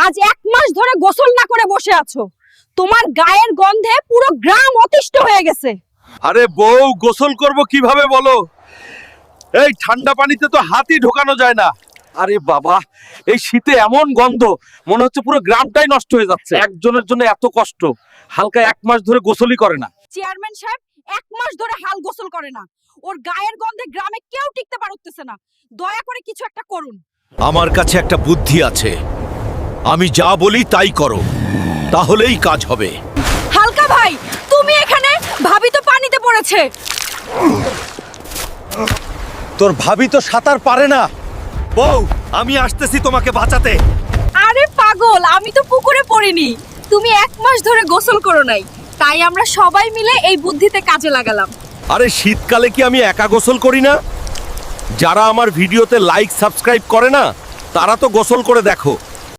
আজ 1 মাস ধরে গোসল না করে বসে আছো। তোমার গায়ের গন্ধে পুরো গ্রাম অতিষ্ঠ হয়ে গেছে। আরে বউ, গোসল করব কিভাবে বলো? এই ঠান্ডা পানিতে তো হাতই ঢোকানো যায় না। আরে বাবা, এই শীতে এমন গন্ধ, মনে হচ্ছে পুরো গ্রামটাই নষ্ট হয়ে যাচ্ছে। একজনের জন্য এত কষ্ট, হালকা 1 মাস ধরে গোসলই করে না। চেয়ারম্যান সাহেব 1 মাস ধরে হাল গোসল করে না। ওর গায়ের গন্ধে গ্রামে কেউ টিকতে পারতেছে না। দয়া করে কিছু একটা করুন। আমার কাছে একটা বুদ্ধি আছে, আমি যা বলি তাই করো, তাহলেই কাজ হবে। হালকা ভাই, তুমি এখানে? ভাবি তো পানিতে পড়েছে। তোর ভাবি তো সাঁতার পারে না। বউ, আমি আসতেছি তোমাকে বাঁচাতে। আরে পাগল, আমি তো পুকুরে পড়িনি। তুমি 1 মাস ধরে গোসল করো নাই, তাই আমরা সবাই মিলে এই বুদ্ধিতে কাজে লাগালাম। আরে শীতকালে কি আমি একা গোসল করি না? যারা আমার ভিডিওতে লাইক সাবস্ক্রাইব করে না, তারা তো গোসল করে দেখো।